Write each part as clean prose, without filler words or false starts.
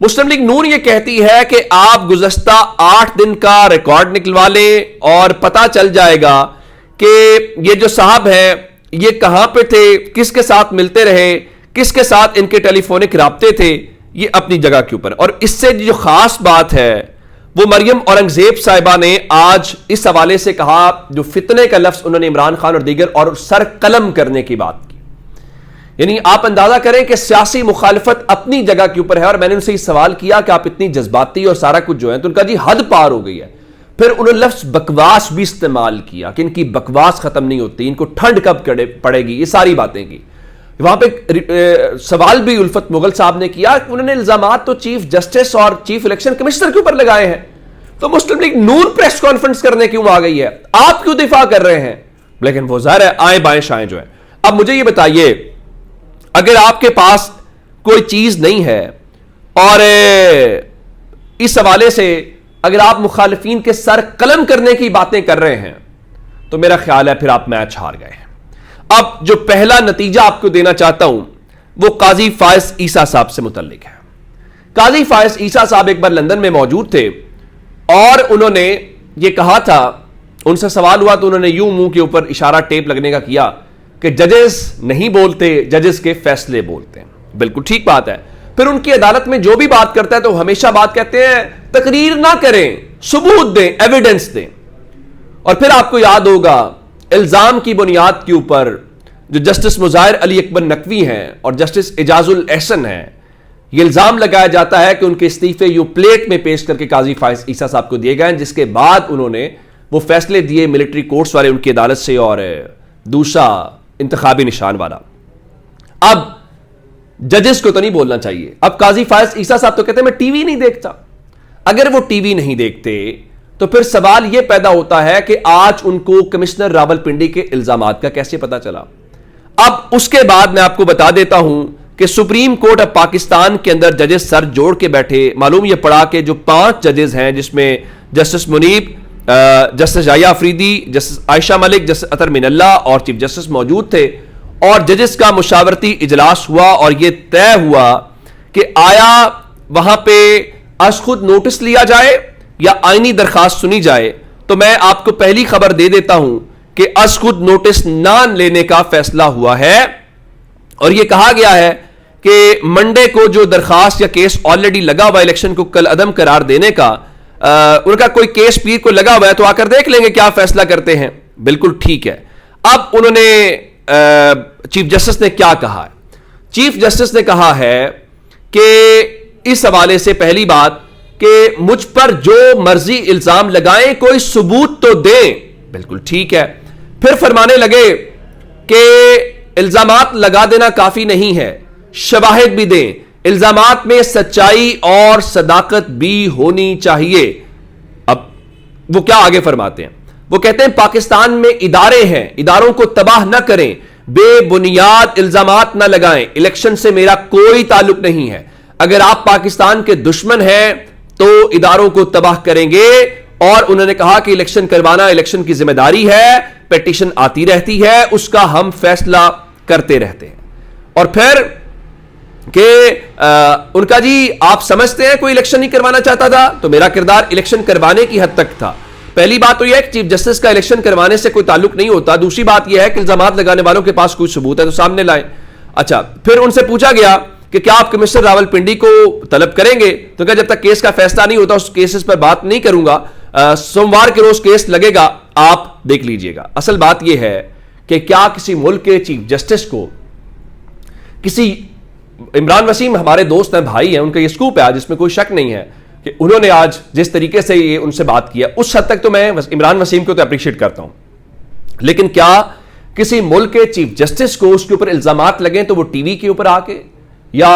مسلم league نون یہ کہتی ہے کہ آپ گزشتہ 8 دن کا ریکارڈ نکلوا لیں اور پتا چل جائے گا کہ یہ جو صاحب ہیں یہ کہاں پہ تھے, کس کے ساتھ ملتے رہے, کس کے ساتھ ان کے ٹیلی فونک رابطے تھے, یہ اپنی جگہ کے اوپر. اور اس سے جو خاص بات ہے وہ مریم اورنگزیب صاحبہ نے آج اس حوالے سے کہا, جو فتنے کا لفظ انہوں نے عمران خان اور دیگر اور سر قلم کرنے کی بات کی. یعنی آپ اندازہ کریں کہ سیاسی مخالفت اپنی جگہ کے اوپر ہے, اور میں نے ان سے یہ سوال کیا کہ آپ اتنی جذباتی اور سارا کچھ جو ہے, تو ان کا جی حد پار ہو گئی ہے. پھر انہوں نے لفظ بکواس بھی استعمال کیا کہ ان کی بکواس ختم نہیں ہوتی, ان کو ٹھنڈ کب پڑے گی, یہ ساری باتیں کی. وہاں پہ سوال بھی الفت مغل صاحب نے کیا, انہوں نے الزامات تو چیف جسٹس اور چیف الیکشن کمشنر کے اوپر لگائے ہیں, تو مسلم لیگ نون پریس کانفرنس کرنے کیوں آ گئی ہے, آپ کیوں دفاع کر رہے ہیں؟ لیکن وہ ظاہر ہے آئیں بائیں شائیں جو ہے. اب مجھے یہ بتائیے, اگر آپ کے پاس کوئی چیز نہیں ہے اور اس حوالے سے اگر آپ مخالفین کے سر قلم کرنے کی باتیں کر رہے ہیں, تو میرا خیال ہے پھر آپ میچ ہار گئے ہیں. اب جو پہلا نتیجہ آپ کو دینا چاہتا ہوں وہ قاضی فائز عیسیٰ صاحب سے متعلق ہے. قاضی فائز عیسیٰ صاحب ایک بار لندن میں موجود تھے اور انہوں نے یہ کہا تھا, ان سے سوال ہوا تو انہوں نے یوں منہ کے اوپر اشارہ ٹیپ لگنے کا کیا کہ ججز نہیں بولتے, ججز کے فیصلے بولتے ہیں. بالکل ٹھیک بات ہے. پھر ان کی عدالت میں جو بھی بات کرتا ہے تو ہمیشہ بات کہتے ہیں تقریر نہ کریں, ثبوت دیں, ایویڈنس دیں. اور پھر آپ کو یاد ہوگا الزام کی بنیاد کے اوپر جو جسٹس مظاہر علی اکبر نقوی ہیں اور جسٹس اعجاز الاحسن ہیں, یہ الزام لگایا جاتا ہے کہ ان کے استعفے یوں پلیٹ میں پیش کر کے قاضی فائز عیسیٰ صاحب کو دیے گئے, جس کے بعد انہوں نے وہ فیصلے دیے ملٹری کورٹس والے ان کی عدالت سے اور دوسرا انتخابی نشان والا. اب ججز کو تو نہیں بولنا چاہیے. اب قاضی فائز عیسیٰ صاحب تو کہتے ہیں میں ٹی وی نہیں دیکھتا. اگر وہ ٹی وی نہیں دیکھتے تو پھر سوال یہ پیدا ہوتا ہے کہ آج ان کو کمشنر راولپنڈی کے الزامات کا کیسے پتا چلا. اب اس کے بعد میں آپ کو بتا دیتا ہوں کہ سپریم کورٹ آف پاکستان کے اندر ججز سر جوڑ کے بیٹھے. معلوم یہ پڑا کہ جو 5 ججز ہیں جس میں جسٹس منیب, جسٹس جائیہ آفریدی, جسٹس عائشہ ملک, جسٹس اطہر من اللہ اور چیف جسٹس موجود تھے, اور ججز کا مشاورتی اجلاس ہوا اور یہ طے ہوا کہ آیا وہاں پہ از خود نوٹس لیا جائے یا آئینی درخواست سنی جائے. تو میں آپ کو پہلی خبر دے دیتا ہوں کہ از خود نوٹس نہ لینے کا فیصلہ ہوا ہے, اور یہ کہا گیا ہے کہ منڈے کو جو درخواست یا کیس آلریڈی لگا ہوا الیکشن کو کل عدم قرار دینے کا, ان کا کوئی کیس پیر کو لگا ہوا ہے تو آ کر دیکھ لیں گے کیا فیصلہ کرتے ہیں. بالکل ٹھیک ہے. اب انہوں نے چیف جسٹس نے کیا کہا ہے؟ چیف جسٹس نے کہا ہے کہ اس حوالے سے پہلی بات کہ مجھ پر جو مرضی الزام لگائیں کوئی ثبوت تو دیں. بالکل ٹھیک ہے. پھر فرمانے لگے کہ الزامات لگا دینا کافی نہیں ہے, شواہد بھی دیں, الزامات میں سچائی اور صداقت بھی ہونی چاہیے. اب وہ کیا آگے فرماتے ہیں؟ وہ کہتے ہیں پاکستان میں ادارے ہیں, اداروں کو تباہ نہ کریں, بے بنیاد الزامات نہ لگائیں, الیکشن سے میرا کوئی تعلق نہیں ہے. اگر آپ پاکستان کے دشمن ہیں تو اداروں کو تباہ کریں گے. اور انہوں نے کہا کہ الیکشن کروانا الیکشن کی ذمہ داری ہے, پیٹیشن آتی رہتی ہے, اس کا ہم فیصلہ کرتے رہتے ہیں. اور پھر کہ ان کا جی آپ سمجھتے ہیں کوئی الیکشن نہیں کروانا چاہتا تھا, تو میرا کردار الیکشن کروانے کی حد تک تھا. پہلی بات تو یہ ہے کہ چیف جسٹس کا الیکشن کروانے سے کوئی تعلق نہیں ہوتا. دوسری بات یہ ہے کہ الزامات لگانے والوں کے پاس کوئی ثبوت ہے تو سامنے لائیں. اچھا, پھر ان سے پوچھا گیا کہ کیا آپ کمشنر راولپنڈی کو طلب کریں گے؟ تو کہا جب تک کیس کا فیصلہ نہیں ہوتا اس کیسز پر بات نہیں کروں گا, سوموار کے روز کیس لگے گا, آپ دیکھ لیجئے گا. اصل بات یہ ہے کہ کیا کسی ملک کے چیف جسٹس کو کسی, عمران وسیم ہمارے دوست ہیں, بھائی ہیں, ان کا یہ سکوپ ہے جس میں کوئی شک نہیں ہے کہ انہوں نے آج جس طریقے سے یہ ان سے بات کیا اس حد تک تو میں عمران وسیم کو تو اپریشیٹ کرتا ہوں, لیکن کیا کسی ملک کے چیف جسٹس کو اس کے اوپر الزامات لگیں تو وہ ٹی وی کے اوپر آ کے یا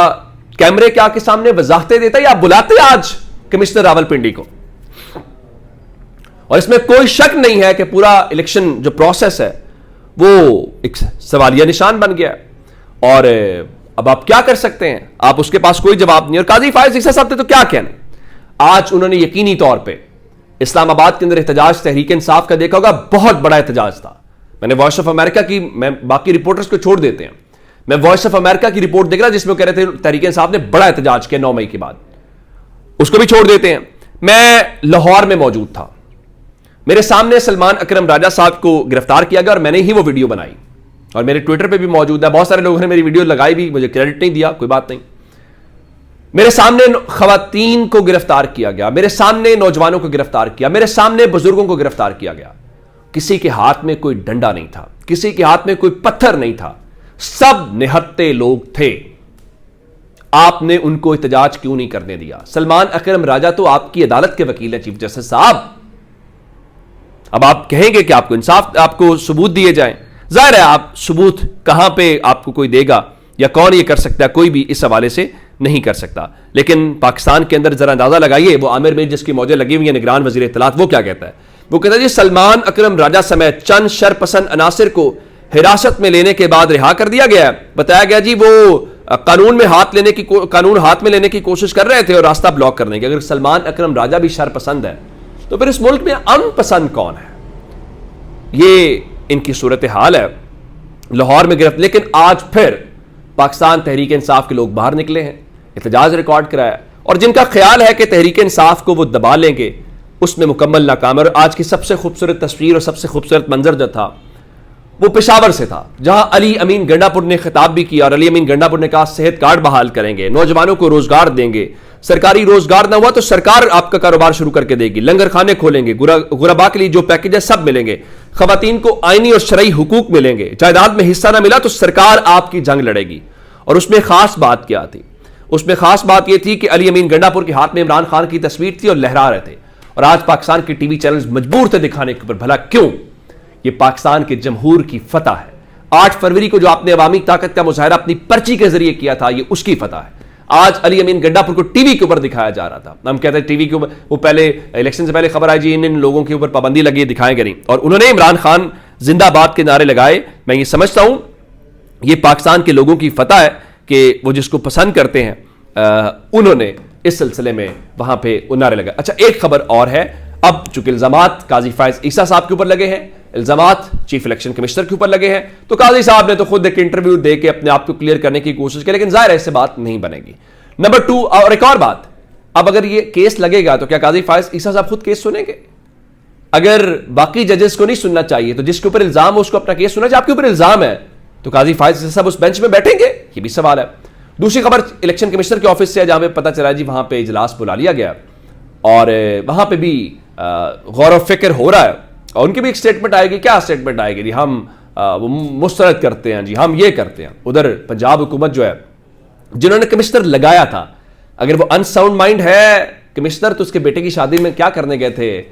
کیمرے کے آ کے سامنے وضاحتیں دیتا ہے, یا بلاتے آج کمشنر راولپنڈی کو؟ اور اس میں کوئی شک نہیں ہے کہ پورا الیکشن جو پروسیس ہے وہ ایک سوالیہ نشان بن گیا. اور اب آپ کیا کر سکتے ہیں؟ آپ اس کے پاس کوئی جواب نہیں. اور قاضی فائز عیسیٰ صاحب نے تو کیا کہنا, آج انہوں نے یقینی طور پہ اسلام آباد کے اندر احتجاج تحریک انصاف کا دیکھا ہوگا, بہت بڑا احتجاج تھا. میں نے وائس آف امریکہ کی, میں باقی رپورٹرز کو چھوڑ دیتے ہیں, میں وائس آف امریکہ کی رپورٹ دیکھ رہا جس میں کہہ رہے تھے تحریک انصاف نے بڑا احتجاج کیا 9 مئی کے بعد. اس کو بھی چھوڑ دیتے ہیں. میں لاہور میں موجود تھا, میرے سامنے سلمان اکرم راجہ صاحب کو گرفتار کیا گیا اور میں نے ہی وہ ویڈیو بنائی اور میرے ٹویٹر پہ بھی موجود ہے. بہت سارے لوگوں نے میری ویڈیو لگائی بھی, مجھے کریڈٹ نہیں دیا, کوئی بات نہیں. میرے سامنے خواتین کو گرفتار کیا گیا, میرے سامنے نوجوانوں کو گرفتار کیا, میرے سامنے بزرگوں کو گرفتار کیا گیا. کسی کے ہاتھ میں کوئی ڈنڈا نہیں تھا, کسی کے ہاتھ میں کوئی پتھر نہیں تھا, سب نہتے لوگ تھے. آپ نے ان کو احتجاج کیوں نہیں کرنے دیا؟ سلمان اکرم راجہ تو آپ کی عدالت کے وکیل ہیں چیف جسٹس صاحب. اب آپ کہیں گے کہ آپ کو انصاف, آپ کو ثبوت دیے جائیں. ظاہر ہے آپ ثبوت کہاں پہ آپ کو کوئی دے گا یا کون یہ کر سکتا ہے, کوئی بھی اس حوالے سے نہیں کر سکتا. لیکن پاکستان کے اندر ذرا اندازہ لگائیے, وہ عامر میر جس کی موجیں لگی ہوئی ہیں نگران وزیر اطلاعات, وہ کیا کہتا ہے؟ وہ کہتا ہے جی سلمان اکرم راجہ سمیت چند شرپسند عناصر کو حراست میں لینے کے بعد رہا کر دیا گیا ہے. بتایا گیا جی وہ قانون ہاتھ میں لینے کی کوشش کر رہے تھے اور راستہ بلاک کرنے کی. اگر سلمان اکرم راجہ بھی شرپسند ہے تو پھر اس ملک میں امن پسند کون ہے؟ یہ ان کی صورتحال ہے لاہور میں گرفت. لیکن آج پھر پاکستان تحریک انصاف کے لوگ باہر نکلے ہیں, احتجاج ریکارڈ کرایا, اور جن کا خیال ہے کہ تحریک انصاف کو وہ دبا لیں گے اس میں مکمل ناکام ہے. اور آج کی سب سے خوبصورت تصویر اور سب سے خوبصورت منظر جو تھا وہ پشاور سے تھا, جہاں علی امین گنڈاپور نے خطاب بھی کیا, اور علی امین گنڈاپور نے کہا صحت کارڈ بحال کریں گے, نوجوانوں کو روزگار دیں گے, سرکاری روزگار نہ ہوا تو سرکار آپ کا کاروبار شروع کر کے دے گی, لنگر خانے کھولیں گے, غربا کے لیے جو پیکج ہے سب ملیں گے, خواتین کو آئینی اور شرعی حقوق ملیں گے, جائیداد میں حصہ نہ ملا تو سرکار آپ کی جنگ لڑے گی. اور اس میں خاص بات کیا تھی؟ اس میں خاص بات یہ تھی کہ علی امین گنڈاپور کے ہاتھ میں عمران خان کی تصویر تھی اور لہرا رہے تھے, اور آج پاکستان کے ٹی وی چینلز مجبور تھے دکھانے کے اوپر. بھلا کیوں؟ یہ پاکستان کے جمہور کی فتح ہے. 8 فروری کو جو آپ نے عوامی طاقت کا مظاہرہ اپنی پرچی کے ذریعے کیا تھا, یہ اس کی فتح ہے. آج علی امین گنڈاپور کو ٹی وی کے اوپر دکھایا جا رہا تھا. ہم کہتے ہیں ٹی وی کے اوپر, وہ پہلے الیکشن سے پہلے خبر آئی جی ان لوگوں کے اوپر پابندی لگی, دکھائیں گے نہیں, اور انہوں نے عمران خان زندہ باد کے نعرے لگائے. میں یہ سمجھتا ہوں یہ پاکستان کے لوگوں کی فتح ہے کہ وہ جس کو پسند کرتے ہیں انہوں نے اس سلسلے میں وہاں پہ نعرے لگائے. اچھا ایک خبر اور ہے, اب چونکہ الزامات قاضی فائز عیسیٰ صاحب کے اوپر لگے ہیں, الزامات چیف الیکشن کمشنر کے اوپر لگے ہیں, تو قاضی صاحب نے تو خود ایک انٹرویو دے کے اپنے آپ کو کلیئر کرنے کی کوشش کی, لیکن ظاہر ہے اس سے بات نہیں بنے گی. نمبر 2, اور ایک اور بات, اب اگر یہ کیس لگے گا تو کیا قاضی فائز عیسیٰ صاحب خود کیس سنیں گے؟ اگر باقی ججز کو نہیں سننا چاہیے تو جس کے اوپر الزام ہو اس کو اپنا کیس سننا چاہیے. آپ کے اوپر الزام ہے تو قاضی فائز عیسیٰ صاحب اس بینچ میں بیٹھیں گے؟ یہ بھی سوال ہے. دوسری خبر الیکشن کمشنر کے آفس سے ہے, جہاں پہ پتہ چلا جی وہاں پہ اجلاس بلا لیا گیا اور وہاں پہ بھی غور و فکر ہو رہا ہے, اور ان کی بھی ایک سٹیٹمنٹ آئے گی. کیا سٹیٹمنٹ آئے گی؟ جی ہم وہ مسترد کرتے ہیں, جی ہم یہ کرتے ہیں. ادھر پنجاب حکومت جو ہے جنہوں نے کمشنر لگایا تھا, اگر وہ ان ساؤنڈ مائنڈ ہے کمشنر, تو اس کے بیٹے کی شادی میں کیا کرنے گئے تھے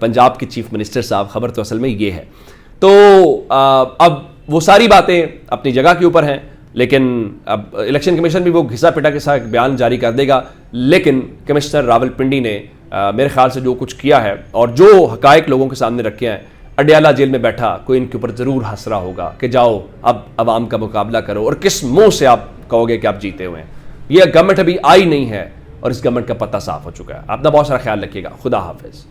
پنجاب کے چیف منسٹر صاحب؟ خبر تو اصل میں یہ ہے. تو اب وہ ساری باتیں اپنی جگہ کے اوپر ہیں, لیکن اب الیکشن کمیشن بھی وہ گھسا پٹا کے ساتھ بیان جاری کر دے گا. لیکن کمشنر راول پنڈی نے میرے خیال سے جو کچھ کیا ہے اور جو حقائق لوگوں کے سامنے رکھے ہیں, اڈیالہ جیل میں بیٹھا کوئی ان کے اوپر ضرور ہنس رہا ہوگا کہ جاؤ اب عوام کا مقابلہ کرو, اور کس منہ سے آپ کہو گے کہ آپ جیتے ہوئے ہیں. یہ گورنمنٹ ابھی آئی نہیں ہے اور اس گورنمنٹ کا پتہ صاف ہو چکا ہے. اپنا بہت سارا خیال رکھیے گا. خدا حافظ.